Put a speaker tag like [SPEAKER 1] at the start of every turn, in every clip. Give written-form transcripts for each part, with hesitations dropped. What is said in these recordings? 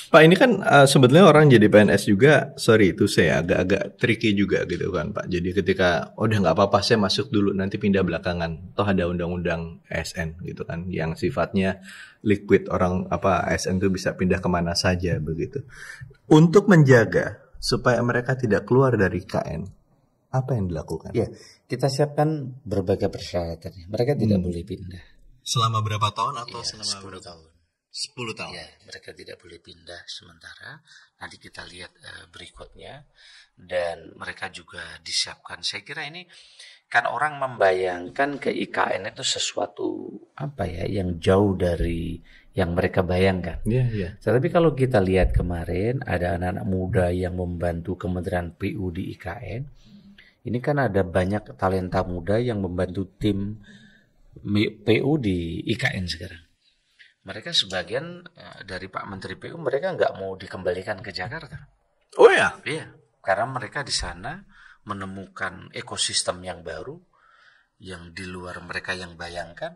[SPEAKER 1] Pak, ini kan sebetulnya orang jadi PNS juga, sorry itu saya agak-agak tricky juga gitu kan Pak. Jadi ketika udah nggak apa-apa saya masuk dulu nanti pindah belakangan. Toh ada undang-undang ASN gitu kan yang sifatnya liquid, orang apa ASN itu bisa pindah kemana saja begitu. Untuk menjaga supaya mereka tidak keluar dari KN, apa yang dilakukan?
[SPEAKER 2] Ya, kita siapkan berbagai persyaratan. Mereka tidak boleh pindah.
[SPEAKER 1] Selama berapa tahun atau
[SPEAKER 2] Ya,
[SPEAKER 1] selama
[SPEAKER 2] 10 tahun.
[SPEAKER 1] 10 tahun?
[SPEAKER 2] Ya, mereka tidak boleh pindah sementara. Nanti kita lihat berikutnya. Dan mereka juga disiapkan. Saya kira ini kan orang membayangkan ke IKN itu sesuatu apa ya yang jauh dari yang mereka bayangkan.
[SPEAKER 1] Iya, iya.
[SPEAKER 2] Tetapi kalau kita lihat kemarin ada anak-anak muda yang membantu Kementerian PU di IKN. Ini kan ada banyak talenta muda yang membantu tim PU di IKN sekarang. Mereka sebagian dari Pak Menteri PU mereka nggak mau dikembalikan ke Jakarta.
[SPEAKER 1] Oh ya?
[SPEAKER 2] Iya, karena mereka di sana menemukan ekosistem yang baru yang di luar mereka yang bayangkan.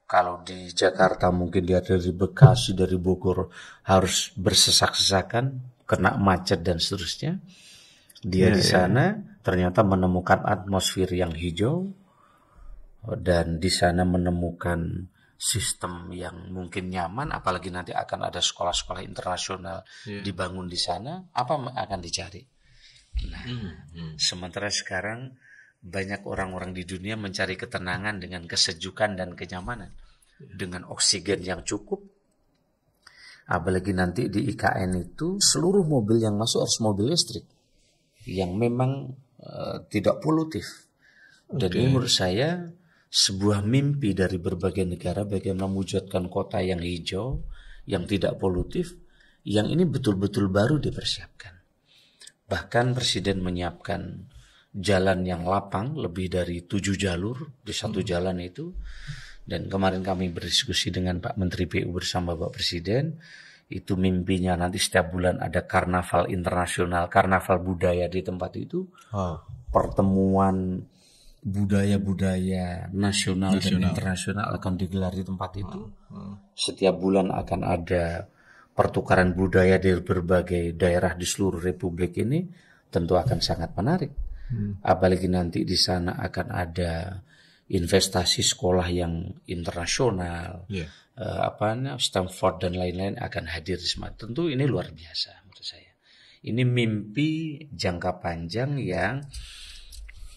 [SPEAKER 2] Kalau di Jakarta mungkin dia dari Bekasi, dari Bogor harus bersesak-sesakan, kena macet dan seterusnya. Dia di sana ternyata menemukan atmosfer yang hijau dan di sana menemukan sistem yang mungkin nyaman, apalagi nanti akan ada sekolah-sekolah internasional dibangun di sana, apa akan dicari? Nah, sementara sekarang banyak orang-orang di dunia mencari ketenangan dengan kesejukan dan kenyamanan, dengan oksigen yang cukup. Apalagi nanti di IKN itu seluruh mobil yang masuk harus mobil listrik, yang memang tidak polutif. Dan ini menurut saya sebuah mimpi dari berbagai negara bagaimana mewujudkan kota yang hijau, yang tidak polutif, yang ini betul-betul baru dipersiapkan. Bahkan Presiden menyiapkan jalan yang lapang, lebih dari 7 jalur di satu jalan itu. Dan kemarin kami berdiskusi dengan Pak Menteri PU bersama Pak Presiden, itu mimpinya nanti setiap bulan ada karnaval internasional, karnaval budaya di tempat itu. Pertemuan budaya-budaya nasional dan internasional akan digelar di tempat itu. Setiap bulan akan ada pertukaran budaya dari berbagai daerah di seluruh Republik ini, tentu akan sangat menarik. Apalagi nanti di sana akan ada investasi sekolah yang internasional, Stanford dan lain-lain akan hadir di sana. Tentu ini luar biasa menurut saya. Ini mimpi jangka panjang yang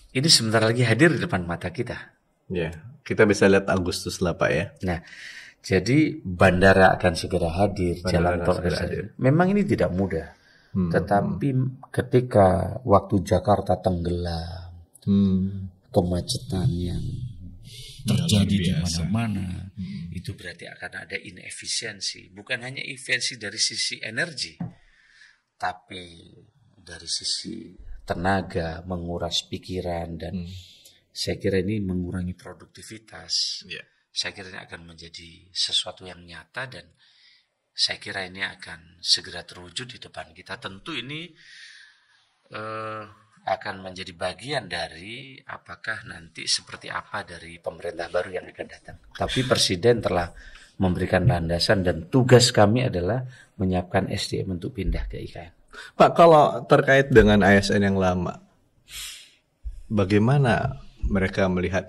[SPEAKER 2] ini sebentar lagi hadir di depan mata kita.
[SPEAKER 1] Ya, kita bisa lihat Agustus lah Pak ya.
[SPEAKER 2] Nah, jadi bandara akan segera hadir, jalan tol akan hadir. Memang ini tidak mudah. Tetapi ketika waktu Jakarta tenggelam, kemacetan yang terjadi di mana-mana, itu berarti akan ada inefisiensi. Bukan hanya efisiensi dari sisi energi, tapi dari sisi tenaga, menguras pikiran, dan saya kira ini mengurangi produktivitas. Saya kira ini akan menjadi sesuatu yang nyata dan saya kira ini akan segera terwujud di depan kita. Tentu ini akan menjadi bagian dari apakah nanti seperti apa dari pemerintah baru yang akan datang. Tapi Presiden telah memberikan landasan dan tugas kami adalah menyiapkan SDM untuk pindah ke IKN.
[SPEAKER 1] Pak, kalau terkait dengan ASN yang lama, bagaimana mereka melihat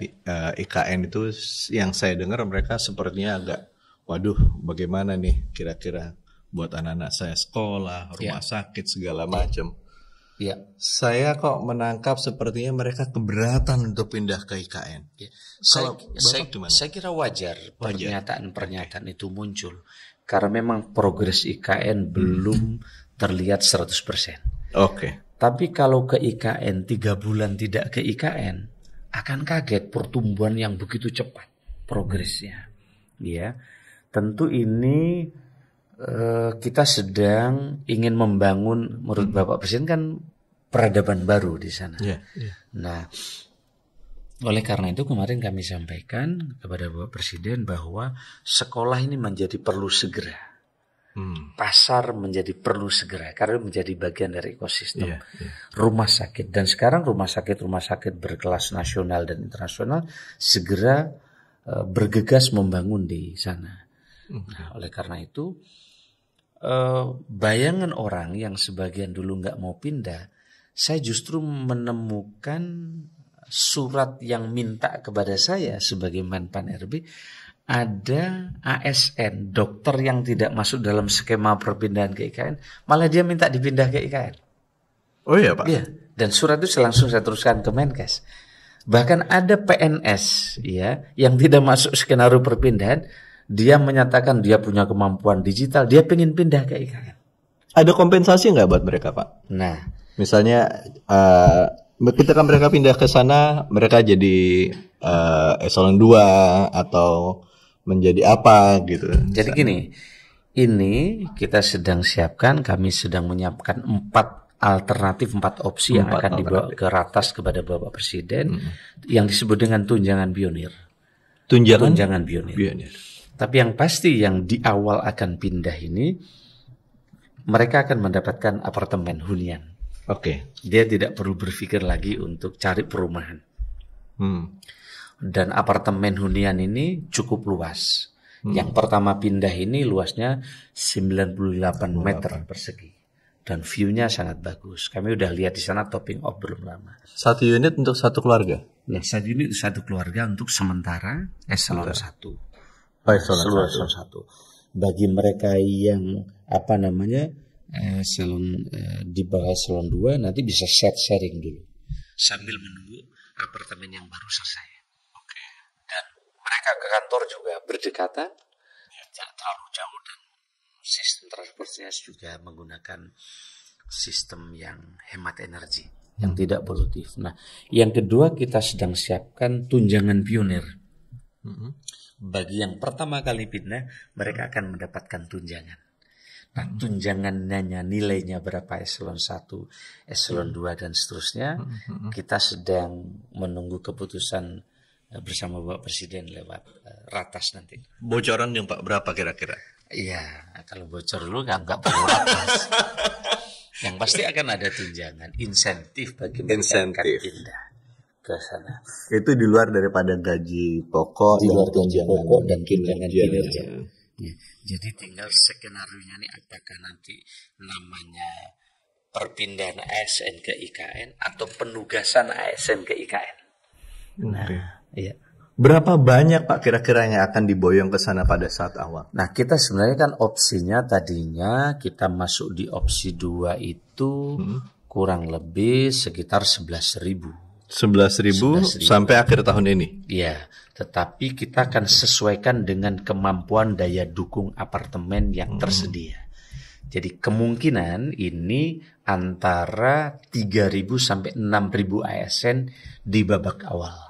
[SPEAKER 1] IKN itu? Yang saya dengar mereka sepertinya agak, waduh bagaimana nih kira-kira buat anak-anak saya sekolah, rumah sakit, segala macam. Saya kok menangkap sepertinya mereka keberatan untuk pindah ke IKN.
[SPEAKER 2] Saya kira wajar pernyataan-pernyataan itu muncul. Karena memang progres IKN belum terlihat 100%. Tapi kalau ke IKN 3 bulan tidak ke IKN, akan kaget pertumbuhan yang begitu cepat progresnya. Ya, tentu ini kita sedang ingin membangun, menurut Bapak Presiden kan peradaban baru di sana. Nah, oleh karena itu kemarin kami sampaikan kepada Bapak Presiden bahwa sekolah ini menjadi perlu segera Pasar menjadi perlu segera karena menjadi bagian dari ekosistem.
[SPEAKER 1] Iya, iya.
[SPEAKER 2] Rumah sakit, dan sekarang rumah sakit berkelas nasional dan internasional segera bergegas membangun di sana. Nah, oleh karena itu bayangan orang yang sebagian dulu nggak mau pindah, saya justru menemukan surat yang minta kepada saya sebagai Menpan RB, ada ASN, dokter yang tidak masuk dalam skema perpindahan ke IKN, malah dia minta dipindah ke IKN.
[SPEAKER 1] Oh iya Pak?
[SPEAKER 2] Iya, dan surat itu langsung saya teruskan ke Menkes. Bahkan ada PNS ya yang tidak masuk skenario perpindahan, dia menyatakan dia punya kemampuan digital, dia pengen pindah ke IKN.
[SPEAKER 1] Ada kompensasi nggak buat mereka Pak?
[SPEAKER 2] Nah,
[SPEAKER 1] misalnya ketika mereka pindah ke sana, mereka jadi eselon 2 atau menjadi apa gitu.
[SPEAKER 2] Jadi gini, ini kita sedang siapkan, kami sedang menyiapkan 4 opsi yang akan dibawa ke ratas kepada Bapak Presiden, yang disebut dengan tunjangan pionir. Tunjangan pionir. Tapi yang pasti yang di awal akan pindah ini, mereka akan mendapatkan apartemen hunian.
[SPEAKER 1] Oke.
[SPEAKER 2] Dia tidak perlu berpikir lagi untuk cari perumahan. Dan apartemen hunian ini cukup luas. Yang pertama pindah ini luasnya 98 meter persegi. Dan view-nya sangat bagus. Kami udah lihat di sana topping off belum lama.
[SPEAKER 1] 1 unit untuk 1 keluarga?
[SPEAKER 2] Nah, 1 unit 1 keluarga untuk sementara eselon 1.
[SPEAKER 1] Eselon
[SPEAKER 2] 1. Bagi mereka yang eselon di bawah eselon 2 nanti bisa sharing dulu sambil menunggu apartemen yang baru selesai. Oke. Dan mereka ke kantor juga berdekatan, tidak terlalu jauh, dan sistem transportasinya juga menggunakan sistem yang hemat energi, yang tidak polutif. Nah, yang kedua kita sedang siapkan tunjangan pionir. Bagi yang pertama kali pindah, mereka akan mendapatkan tunjangan. Nah, tunjangannya nilainya berapa eselon 1, eselon 2 dan seterusnya. Kita sedang menunggu keputusan bersama Bapak Presiden lewat ratas nanti.
[SPEAKER 1] Bocoran yang Pak berapa kira-kira?
[SPEAKER 2] Iya, kalau bocor dulu nggak perlu ratas. Yang pasti akan ada tunjangan, insentif bagi mereka yang akan pindah ke sana.
[SPEAKER 1] Itu di luar daripada gaji pokok,
[SPEAKER 2] di luar gaji pokok dan tunjangan kinerja. Ya, jadi tinggal skenario-nya nih, apakah nanti namanya perpindahan ASN ke IKN atau penugasan ASN ke IKN. Nah, iya.
[SPEAKER 1] Berapa banyak Pak kira-kira yang akan diboyong ke sana pada saat awal?
[SPEAKER 2] Nah, kita sebenarnya kan opsinya tadinya kita masuk di opsi 2 itu kurang lebih sekitar 11.000.
[SPEAKER 1] 11.000 sampai akhir tahun ini.
[SPEAKER 2] Iya, tetapi kita akan sesuaikan dengan kemampuan daya dukung apartemen yang tersedia. Jadi kemungkinan ini antara 3.000 sampai 6.000 ASN di babak awal.